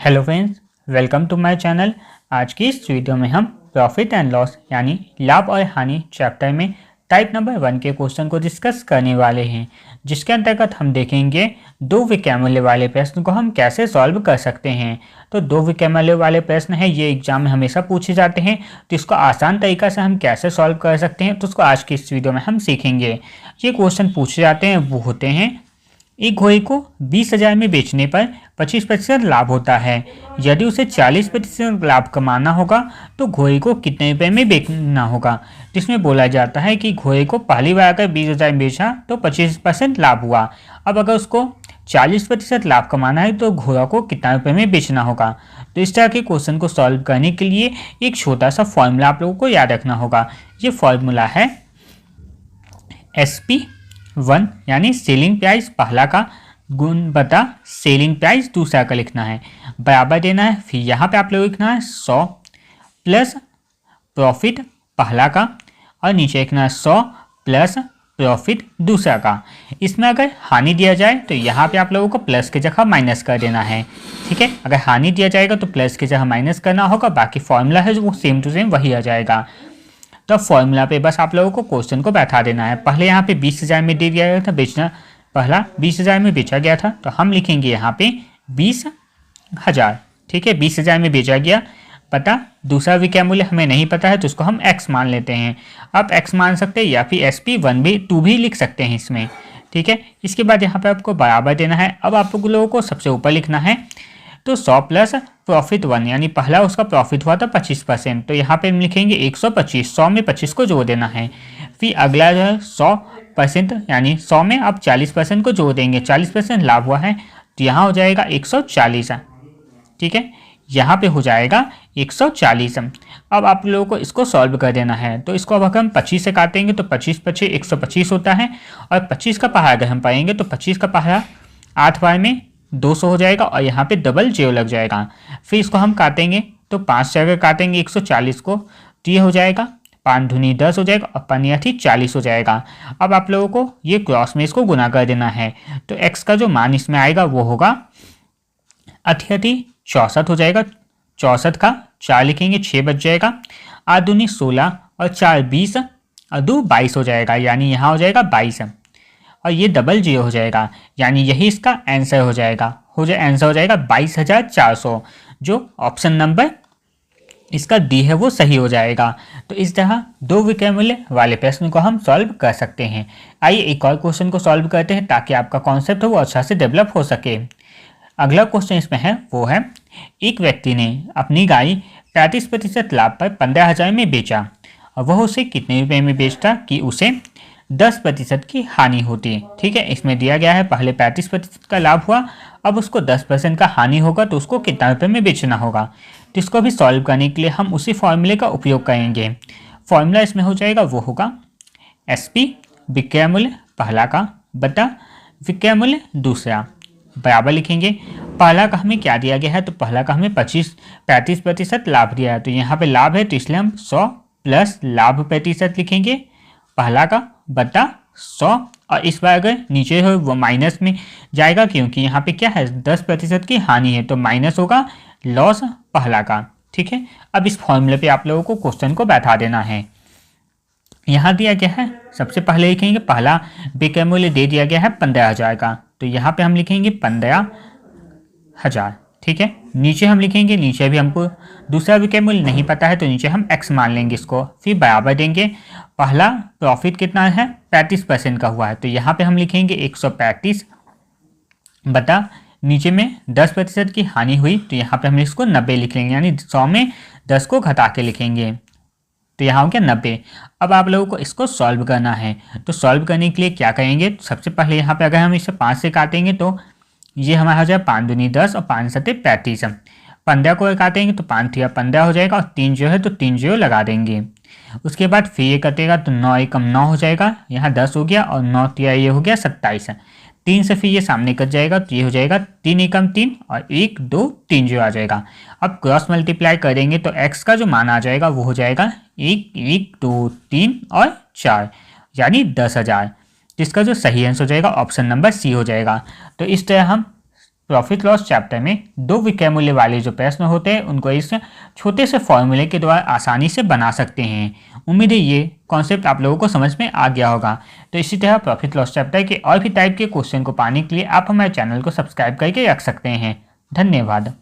Hello friends, welcome to my channel. आज की इस वीडियो में हम प्रॉफिट एंड लॉस यानी लाभ और हानि चैप्टर में टाइप नंबर 1 के क्वेश्चन को डिस्कस करने वाले हैं, जिसके अंतर्गत हम देखेंगे दो विकर्ण वाले प्रश्न को हम कैसे सॉल्व कर सकते हैं। तो दो विकर्ण वाले प्रश्न हैं, ये एग्जाम में हमेशा पूछे जाते हैं, तो इसको आसान तरीका से हम कैसे सॉल्व कर सकते हैं तो उसको आज की इस वीडियो में हम सीखेंगे। ये क्वेश्चन पूछे जाते हैं वो होते हैं, एक घोड़े को 20,000 में बेचने पर 25% लाभ होता है। यदि उसे 40% लाभ कमाना होगा तो घोड़े को कितने रुपए में बेचना होगा। जिसमें बोला जाता है कि घोड़े को पहली बार अगर 20,000 में बेचा तो 25% लाभ हुआ। अब अगर उसको 40% लाभ कमाना है तो घोड़ा को कितना रुपए में बेचना होगा। तो इस तरह के क्वेश्चन को सॉल्व करने के लिए एक छोटा सा फॉर्मूला आप लोगों को याद रखना होगा। ये फॉर्मूला है SP1 यानी सेलिंग प्राइस पहला का गुण बटा सेलिंग प्राइस दूसरा का लिखना है, बराबर देना है। फिर यहाँ पे आप लोग लिखना है 100 प्लस प्रॉफिट पहला का और नीचे लिखना है 100 प्लस प्रॉफिट दूसरा का। इसमें अगर हानि दिया जाए तो यहाँ पे आप लोगों को प्लस की जगह माइनस कर देना है, ठीक है। अगर हानि दिया जाएगा तो प्लस की जगह माइनस करना होगा, बाकी फॉर्मूला है जो वो सेम टू सेम वही आ जाएगा। तो फॉर्मूला पे बस आप लोगों को क्वेश्चन को बैठा देना है। पहले यहाँ पे 20,000 में दे दिया गया था, बेचना पहला 20,000 में बेचा गया था, तो हम लिखेंगे यहाँ पे 20,000, ठीक है। 20,000 में बेचा गया, पता दूसरा विक्रय मूल्य हमें नहीं पता है तो उसको हम x मान लेते हैं। आप x मान सकते हैं या फिर SP1 भी 2 भी लिख सकते हैं इसमें, ठीक है। इसके बाद यहाँ पे आपको बराबर देना है। अब आप लोगों को सबसे ऊपर लिखना है तो 100 प्लस प्रॉफिट 1 यानी पहला उसका प्रॉफिट हुआ था 25%, तो यहाँ पे हम लिखेंगे 125, 100 में 25 को जोड़ देना है। फिर अगला जो है 100% यानी 100 में आप 40% को जोड़ देंगे, 40% लाभ हुआ है तो यहाँ हो जाएगा 140, ठीक है। यहाँ पे हो जाएगा 140। अब आप लोगों को इसको सॉल्व कर देना है। तो इसको अब अगर हम 25 से काटेंगे तो 25 125 होता है, और 25 का पहाड़ा अगर हम पाएंगे तो 25 का पहाड़ा 8 बार में 200 हो जाएगा और यहाँ पे डबल जीरो लग जाएगा। फिर इसको हम काटेंगे तो 5 से अगर काटेंगे 140 को तो ये हो जाएगा 5 दूनी 10 हो जाएगा और 5 या 40 हो जाएगा। अब आप लोगों को ये क्रॉस में इसको गुना कर देना है, तो x का जो मान इसमें आएगा वो होगा 64 हो जाएगा। 64 का 4 लिखेंगे 6 बच जाएगा, 8 दूनी 16 और 4 20 और 2 22 हो जाएगा, यानी यहाँ हो जाएगा 22 और ये डबल जीरो हो जाएगा, यानी यही इसका आंसर हो जाएगा। आंसर हो जाएगा 22,400, जो ऑप्शन नंबर इसका डी है वो सही हो जाएगा। तो इस तरह दो विक्रय मूल्य वाले प्रश्न को हम सॉल्व कर सकते हैं। आइए एक और क्वेश्चन को सॉल्व करते हैं ताकि आपका कॉन्सेप्ट हो वो अच्छा से डेवलप हो सके। अगला क्वेश्चन इसमें है वो है, एक व्यक्ति ने अपनी गाड़ी 35% लाभ पर 15,000 में बेचा और वह उसे कितने रुपए में बेचता कि उसे 10% की हानि होती है, ठीक है। इसमें दिया गया है पहले 35% का लाभ हुआ, अब उसको 10% का हानि होगा तो उसको कितना रुपए में बेचना होगा। तो इसको भी सॉल्व करने के लिए हम उसी फॉर्मूले का उपयोग करेंगे। फॉर्मूला इसमें हो जाएगा वो होगा SP विक्रय मूल्य पहला का बटा विक्रय मूल्य दूसरा, बराबर लिखेंगे। पहला का हमें क्या दिया गया है, तो पहला का हमें 35% लाभ दिया है, तो यहाँ पे लाभ है तो इसलिए हम 100 प्लस लाभ प्रतिशत लिखेंगे पहला का बटा 100, और इस बार अगर नीचे हो वो माइनस में जाएगा क्योंकि यहाँ पे क्या है 10% की हानि है, तो माइनस होगा लॉस पहला का, ठीक है। अब इस फॉर्मूले पे आप लोगों को क्वेश्चन को बैठा देना है। यहाँ दिया गया है, सबसे पहले लिखेंगे पहला विक्रय मूल्य दे दिया गया है 15,000 का, तो यहाँ पे हम लिखेंगे 15,000, ठीक है। नीचे हम लिखेंगे, नीचे भी हमको दूसरा विक्रय मूल्य नहीं पता है तो नीचे हम x मान लेंगे इसको, फिर बराबर देंगे। पहला प्रॉफिट कितना है 35% का हुआ है, तो यहाँ पे हम लिखेंगे 135 बटा नीचे में 10% की हानि हुई तो यहाँ पे हम इसको 90 लिख लेंगे, यानी 100 में 10 को घटा के लिखेंगे, तो यहाँ हो गया 90। अब आप लोगों को इसको सॉल्व करना है, तो सॉल्व करने के लिए क्या करेंगे, सबसे पहले यहाँ पे अगर हम इसे 5 से काटेंगे तो ये हमारा हो जाएगा 5 दूनी 10 और 5 सत्ते 35। 15 को काटेंगे तो 5 या 15 हो जाएगा और 3 जो है तो 3 जीरो लगा देंगे। उसके बाद फिर ये कटेगा तो 9 एकम 9 हो जाएगा, यहाँ 10 हो गया और 9 तिया ये हो गया 27। 3 से फिर ये सामने कट जाएगा तो ये हो जाएगा 3 एकम 3 और 1 2 3 जीरो आ जाएगा। अब क्रॉस मल्टीप्लाई करेंगे तो x का जो मान आ जाएगा वो हो जाएगा 1 1 2 3 और 4 यानी 10,000, जिसका जो सही आंसर हो जाएगा ऑप्शन नंबर सी हो जाएगा। तो इस तरह हम प्रॉफिट लॉस चैप्टर में 2 विक्रय मूल्य वाले जो प्रश्न होते हैं उनको इस छोटे से फॉर्मूले के द्वारा आसानी से बना सकते हैं। उम्मीद है ये कॉन्सेप्ट आप लोगों को समझ में आ गया होगा। तो इसी तरह प्रॉफिट लॉस चैप्टर के और भी टाइप के क्वेश्चन को पाने के लिए आप हमारे चैनल को सब्सक्राइब करके रख सकते हैं। धन्यवाद।